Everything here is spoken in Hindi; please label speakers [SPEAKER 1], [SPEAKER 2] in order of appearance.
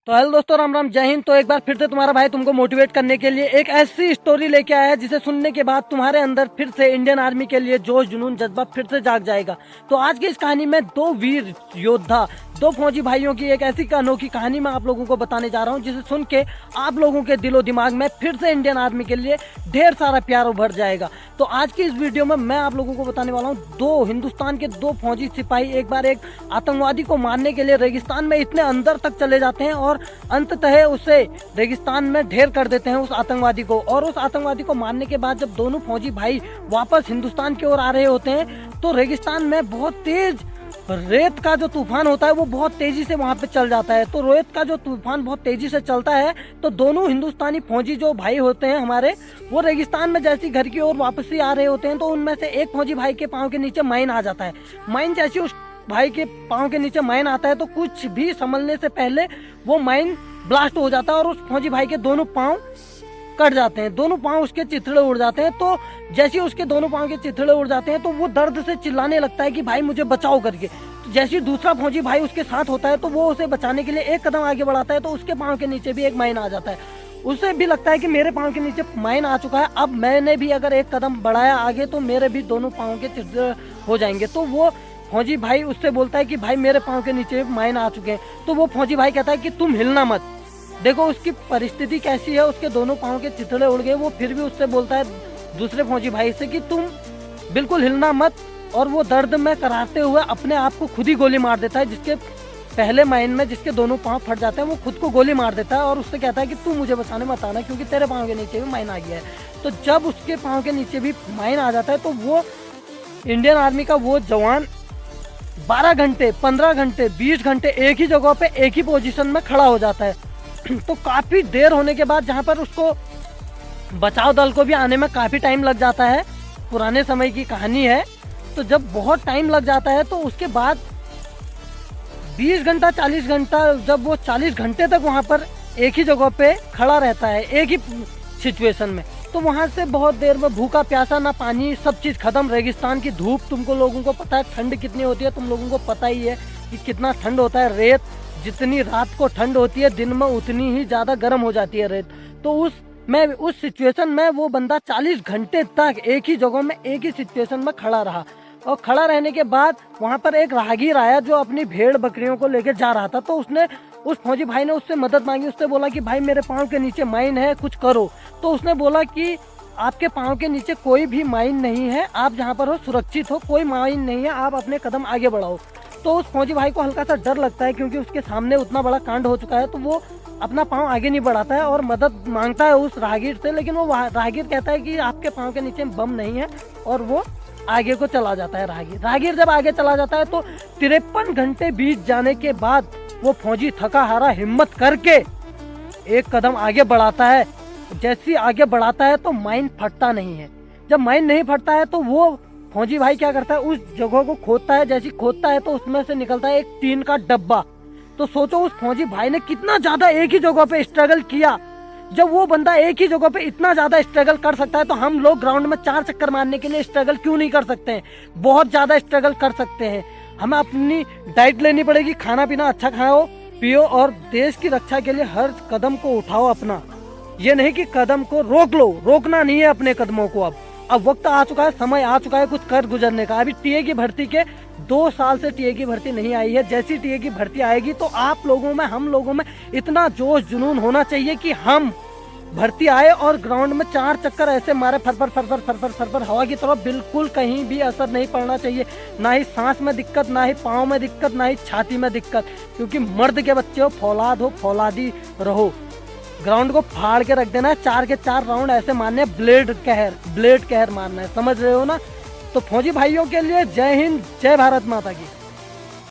[SPEAKER 1] तो हेलो दोस्तों, राम राम, जय हिंद। तो एक बार फिर से तुम्हारा भाई तुमको मोटिवेट करने के लिए एक ऐसी स्टोरी लेके आया है जिसे सुनने के बाद तुम्हारे अंदर फिर से इंडियन आर्मी के लिए जोश, जुनून, जज्बा फिर से जाग जाएगा। तो आज की इस कहानी में दो वीर योद्धा, दो फौजी भाइयों की एक ऐसी अनोखी कहानी मैं आप लोगों को बताने जा रहा हूँ जिसे सुन के आप लोगों के दिलो दिमाग में फिर से इंडियन आर्मी के लिए ढेर सारा प्यार उभर जाएगा। तो आज की इस वीडियो में मैं आप लोगों को बताने वाला हूँ दो हिंदुस्तान के दो फौजी सिपाही एक बार एक आतंकवादी को मारने के लिए रेगिस्तान में इतने अंदर तक चले जाते हैं और अंततः उसे रेगिस्तान में ढेर कर देते हैं उस आतंकवादी को। और उस आतंकवादी को मारने के बाद जब दोनों फौजी भाई वापस हिंदुस्तान की ओर आ रहे होते हैं तो रेगिस्तान में बहुत तेज रेत का जो तूफान होता है वो बहुत तेजी से वहां पे चल जाता है। तो रेत का जो तूफान बहुत तेजी से चलता है तो दोनों हिंदुस्तानी फौजी जो भाई होते हैं हमारे, वो रेगिस्तान में जैसे घर की ओर वापसी आ रहे होते हैं तो उनमें से एक फौजी भाई के पांव के नीचे माइन आ जाता है। माइन जैसे उस भाई के पांव के नीचे माइन आता है तो कुछ भी संभलने से पहले वो माइन ब्लास्ट हो जाता है और उस फौजी भाई के दोनों पांव कट जाते हैं, दोनों पांव उसके चिथड़े उड़ जाते हैं। तो जैसे उसके दोनों पांव के चिथड़े उड़ जाते हैं तो वो दर्द से चिल्लाने लगता है कि भाई मुझे बचाओ करके। तो जैसे दूसरा फौजी भाई उसके साथ होता है तो वो उसे बचाने के लिए एक कदम आगे बढ़ाता है तो उसके पांव के नीचे भी एक माइन आ जाता है। उसे भी लगता है कि मेरे पांव के नीचे माइन आ चुका है, अब मैंने भी अगर एक कदम बढ़ाया आगे तो मेरे भी दोनों पांव के चिथड़े हो जाएंगे। तो वो फौजी भाई उससे बोलता है कि भाई मेरे पांव के नीचे माइन आ चुके हैं। तो वो फौजी भाई कहता है कि तुम हिलना मत। देखो उसकी परिस्थिति कैसी है, उसके दोनों पांव के चिथड़े उड़ गए, वो फिर भी उससे बोलता है दूसरे फौजी भाई से कि तुम बिल्कुल हिलना मत। और वो दर्द में कराते हुए अपने आप को खुद ही गोली मार देता है। जिसके पहले माइन में जिसके दोनों पांव फट जाते हैं वो खुद को गोली मार देता है और उससे कहता है कि तू मुझे बचाने मत आना क्योंकि तेरे पांव के नीचे भी माइन आ गया है। तो जब उसके पांव के नीचे भी माइन आ जाता है तो वो इंडियन आर्मी का वो जवान 12 घंटे, 15 घंटे, 20 घंटे एक ही जगह पे एक ही पोजीशन में खड़ा हो जाता है। तो काफी देर होने के बाद जहां पर उसको बचाव दल को भी आने में काफी टाइम लग जाता है, पुराने समय की कहानी है। तो जब बहुत टाइम लग जाता है तो उसके बाद 20 घंटा 40 घंटा, जब वो 40 घंटे तक वहां पर एक ही जगह पे खड़ा रहता है एक ही सिचुएशन में, तो वहां से बहुत देर में भूखा प्यासा, ना पानी, सब चीज खत्म। रेगिस्तान की धूप, तुमको लोगों को पता है ठंड कितनी होती है, तुम लोगों को पता ही है कि कितना ठंड होता है। रेत जितनी रात को ठंड होती है दिन में उतनी ही ज्यादा गर्म हो जाती है रेत। तो उस सिचुएशन में वो बंदा 40 घंटे तक एक ही जगह में एक ही सिचुएशन में खड़ा रहा। और खड़ा रहने के बाद वहां पर एक राहगीर आया जो अपनी भेड़ बकरियों को लेकर जा रहा था। तो उसने उस फौजी भाई ने उससे मदद मांगी, उससे बोला कि भाई मेरे पाँव के नीचे माइन है, कुछ करो। तो उसने बोला कि आपके पाँव के नीचे कोई भी माइन नहीं है, आप जहाँ पर हो सुरक्षित हो, कोई माइन नहीं है, आप अपने कदम आगे बढ़ाओ। तो उस फौजी भाई को हल्का सा डर लगता है क्योंकि उसके सामने उतना बड़ा कांड हो चुका है, तो वो अपना पाँव आगे नहीं बढ़ाता है और मदद मांगता है उस राहगीर से। लेकिन वो राहगीर कहता है कि आपके पाँव के नीचे बम नहीं है और वो आगे को चला जाता है। राहगीर जब आगे चला जाता है तो 53 घंटे बीत जाने के बाद वो फौजी थका हारा हिम्मत करके एक कदम आगे बढ़ाता है। जैसे आगे बढ़ाता है तो माइन फटता नहीं है। जब माइन नहीं फटता है तो वो फौजी भाई क्या करता है, उस जगह को खोदता है। जैसे खोदता है तो उसमें से निकलता है एक टीन का डब्बा। तो सोचो उस फौजी भाई ने कितना ज्यादा एक ही जगह पे स्ट्रगल किया। जब वो बंदा एक ही जगह पे इतना ज्यादा स्ट्रगल कर सकता है तो हम लोग ग्राउंड में 4 चक्कर मारने के लिए स्ट्रगल क्यों नहीं कर सकते हैं? बहुत ज्यादा स्ट्रगल कर सकते हैं। हमें अपनी डाइट लेनी पड़ेगी, खाना पीना अच्छा खाओ पियो और देश की रक्षा के लिए हर कदम को उठाओ अपना। ये नहीं कि कदम को रोक लो, रोकना नहीं है अपने कदमों को। अब वक्त आ चुका है, समय आ चुका है कुछ कर गुजरने का। अभी टीए की भर्ती के 2 साल से टीए की भर्ती नहीं आई है। जैसी टीए की भर्ती आएगी तो आप लोगों में, हम लोगों में इतना जोश जुनून होना चाहिए कि हम भर्ती आए और ग्राउंड में 4 चक्कर ऐसे मारे, फर फर हवा की तरफ। बिल्कुल कहीं भी असर नहीं पड़ना चाहिए, ना ही सांस में दिक्कत, ना ही पाँव में दिक्कत, ना ही छाती में दिक्कत। क्योंकि मर्द के बच्चे हो, फौलाद हो, फौलादी रहो। ग्राउंड को फाड़ के रख देना है, 4 के 4 राउंड ऐसे मारने, ब्लेड कहर मारना है, समझ रहे हो ना? तो फौजी भाइयों के लिए जय हिंद, जय भारत माता की।